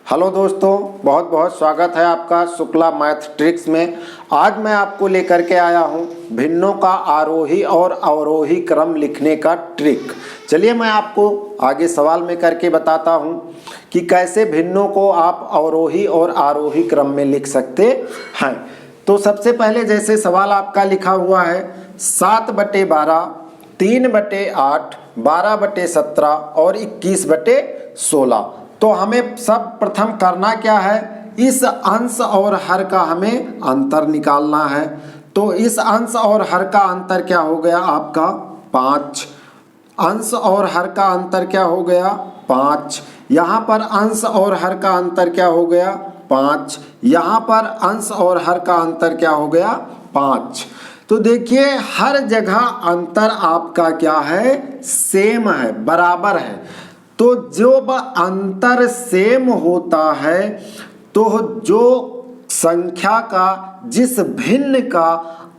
Hello दोस्तों, बहुत बहुत स्वागत है आपका शुक्ला मैथ ट्रिक्स में। आज मैं आपको लेकर के आया हूं भिन्नों का आरोही और अवरोही क्रम लिखने का ट्रिक। चलिए मैं आपको आगे सवाल में करके बताता हूं कि कैसे भिन्नों को आप अवरोही और आरोही क्रम में लिख सकते हैं। तो सबसे पहले जैसे सवाल आपका लिखा हुआ है 7/12, 3/8, 12/17 और 21/16। तो हमें सब प्रथम करना क्या है, इस अंश और हर का हमें अंतर निकालना है। तो इस अंश और हर का अंतर क्या हो गया आपका 5। अंश और हर का अंतर क्या हो गया 5। यहाँ पर अंश और हर का अंतर क्या हो गया 5। यहाँ पर अंश और हर का अंतर क्या हो गया 5। तो देखिए हर जगह अंतर आपका क्या है, सेम है, बराबर है। तो जो अंतर सेम होता है तो जो संख्या का जिस भिन्न का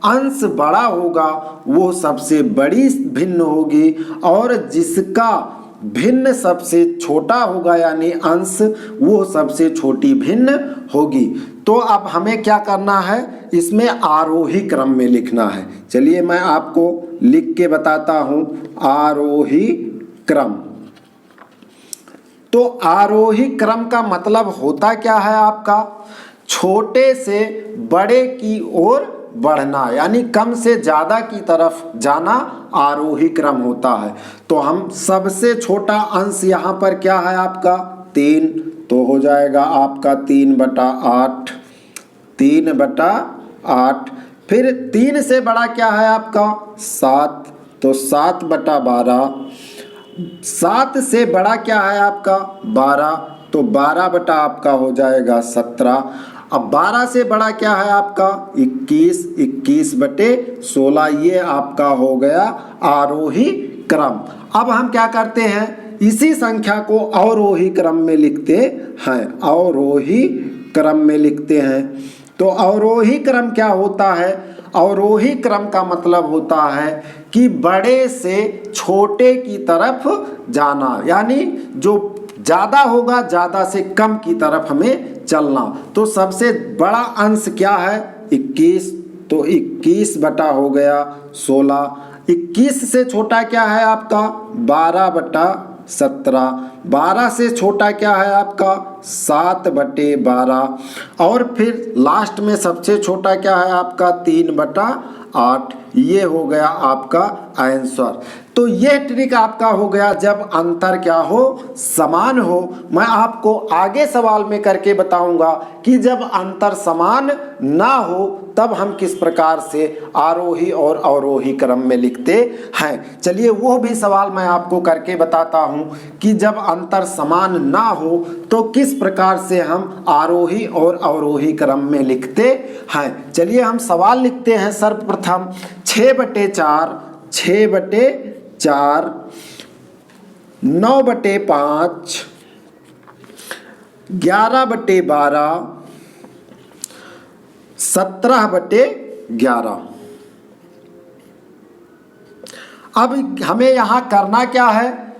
अंश बड़ा होगा वो सबसे बड़ी भिन्न होगी और जिसका भिन्न सबसे छोटा होगा यानी अंश वो सबसे छोटी भिन्न होगी। तो अब हमें क्या करना है, इसमें आरोही क्रम में लिखना है। चलिए मैं आपको लिख के बताता हूं आरोही क्रम। तो आरोही क्रम का मतलब होता क्या है आपका, छोटे से बड़े की ओर बढ़ना, यानी कम से ज्यादा की तरफ जाना आरोही क्रम होता है। तो हम सबसे छोटा अंश यहाँ पर क्या है आपका 3, तो हो जाएगा आपका 3/8, 3/8। फिर 3 से बड़ा क्या है आपका 7, तो 7/12। 7 से बड़ा क्या है आपका 12, तो 12 आपका हो जाएगा 17। अब 12 से बड़ा क्या है आपका 21, 21/16। ये आपका हो गया आरोही क्रम। अब हम क्या करते हैं, इसी संख्या को अवरोही क्रम में लिखते हैं, अवरोही क्रम में लिखते हैं। तो अवरोही क्रम क्या होता है, अवरोही क्रम का मतलब होता है कि बड़े से छोटे की तरफ जाना, यानी जो ज्यादा होगा ज्यादा से कम की तरफ हमें चलना। तो सबसे बड़ा अंश क्या है 21, तो 21 हो गया 16। 21 से छोटा क्या है आपका 12/17। 12 से छोटा क्या है आपका 7/12। और फिर लास्ट में सबसे छोटा क्या है आपका 3/8। ये हो गया आपका आंसर। तो ये ट्रिक आपका हो गया जब अंतर क्या हो, समान हो। मैं आपको आगे सवाल में करके बताऊंगा कि जब अंतर समान ना हो तब हम किस प्रकार से आरोही और अवरोही क्रम में लिखते हैं। चलिए वो भी सवाल मैं आपको करके बताता हूं कि जब अंतर समान ना हो तो किस प्रकार से हम आरोही और अवरोही क्रम में लिखते हैं। चलिए हम सवाल लिखते हैं सर्वप्रथम 6/4, 6/4, 9/5, 11/12, 17/11। अब हमें यहां करना क्या है,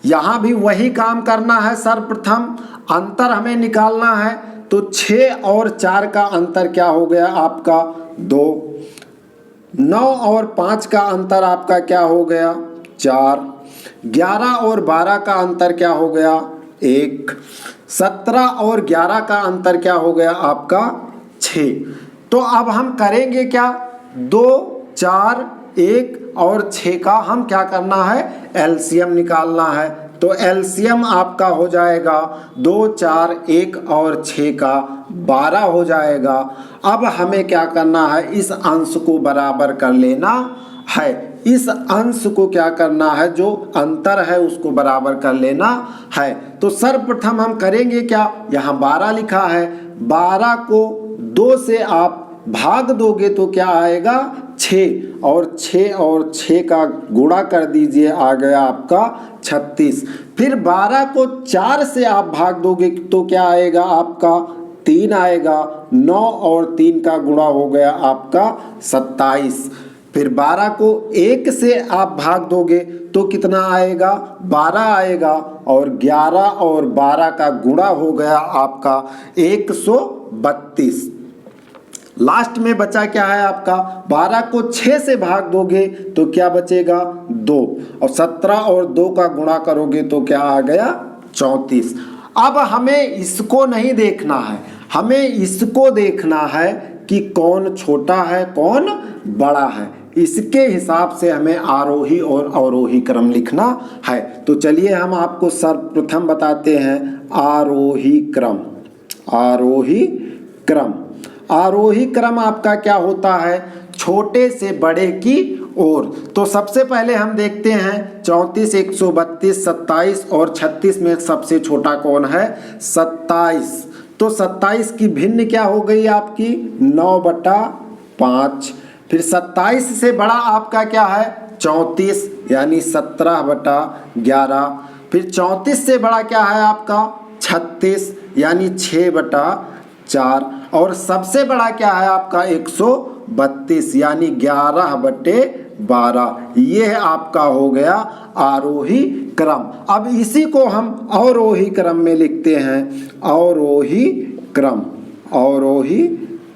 यहां भी वही काम करना है। सर्वप्रथम अंतर हमें निकालना है। तो 6 और 4 का अंतर क्या हो गया आपका 2। 9 और 5 का अंतर आपका क्या हो गया 4। 11 और 12 का अंतर क्या हो गया 1। 17 और 11 का अंतर क्या हो गया आपका 6। तो अब हम करेंगे क्या, 2, 4, 1 और 6 का हम क्या करना है, एलसीएम निकालना है। तो एलसीएम आपका हो जाएगा 2, 4, 1 और 6 का 12 हो जाएगा। अब हमें क्या करना है, इस अंश को बराबर कर लेना है। इस अंश को क्या करना है, जो अंतर है उसको बराबर कर लेना है। तो सर्वप्रथम हम करेंगे क्या, यहाँ 12 लिखा है, 12 को 2 से आप भाग दोगे तो क्या आएगा 6, और 6 का गुणा कर दीजिए, आ गया आपका 36। फिर 12 को 4 से आप भाग दोगे तो क्या आएगा आपका 3 आएगा। 9 और 3 का गुणा हो गया आपका 27। फिर 12 को 1 से आप भाग दोगे तो कितना आएगा, 12 आएगा, और 11 और 12 का गुणा हो गया आपका 132। लास्ट में बचा क्या है आपका, 12 को 6 से भाग दोगे तो क्या बचेगा, 2, और 17 और 2 का गुणा करोगे तो क्या आ गया, 34। अब हमें इसको नहीं देखना है, हमें इसको देखना है कि कौन छोटा है कौन बड़ा है। इसके हिसाब से हमें आरोही और अवरोही क्रम लिखना है। तो चलिए हम आपको सर्वप्रथम बताते हैं आरोही क्रम। आरोही क्रम, आरोही क्रम आपका क्या होता है, छोटे से बड़े की ओर। तो सबसे पहले हम देखते हैं 34, 132, 27 और 36 में सबसे छोटा कौन है, 27। तो 27 की भिन्न क्या हो गई आपकी, 9/5। फिर 27 से बड़ा आपका क्या है, 34 यानी 17/11। फिर 34 से बड़ा क्या है आपका, 36 यानी 6/4। और सबसे बड़ा क्या है आपका 132 यानी 11/12। ये आपका हो गया आरोही क्रम। अब इसी को हम अवरोही क्रम में लिखते हैं, अवरोही क्रम। अवरोही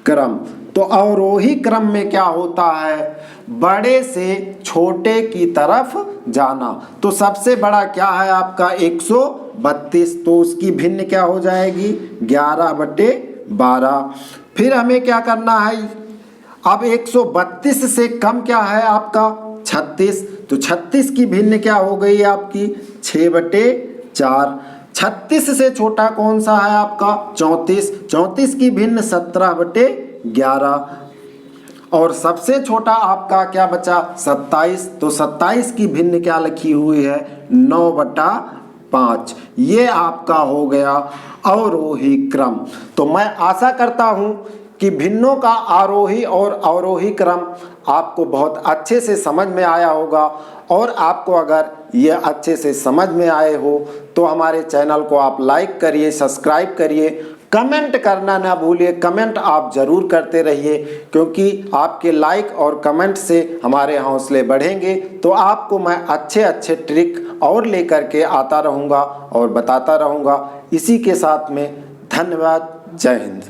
क्रम, तो अवरोही क्रम में क्या होता है, बड़े से छोटे की तरफ जाना। तो सबसे बड़ा क्या है आपका 132, तो उसकी भिन्न क्या हो जाएगी, 11/12। फिर हमें क्या करना है, अब 132 से कम क्या है आपका 36, तो 36 की भिन्न क्या हो गई आपकी 6/4। 36 से छोटा कौन सा है आपका 34, 34 की भिन्न 17/11। और सबसे छोटा आपका क्या बचा 27, तो 27 की भिन्न क्या लिखी हुई है 9/5। ये आपका हो गया अवरोही क्रम। तो मैं आशा करता हूँ कि भिन्नों का आरोही और अवरोही क्रम आपको बहुत अच्छे से समझ में आया होगा। और आपको अगर ये अच्छे से समझ में आए हो तो हमारे चैनल को आप लाइक करिए, सब्सक्राइब करिए, कमेंट करना ना भूलिए। कमेंट आप ज़रूर करते रहिए, क्योंकि आपके लाइक और कमेंट से हमारे हौसले बढ़ेंगे। तो आपको मैं अच्छे अच्छे ट्रिक और लेकर के आता रहूँगा और बताता रहूँगा। इसी के साथ में धन्यवाद, जय हिंद।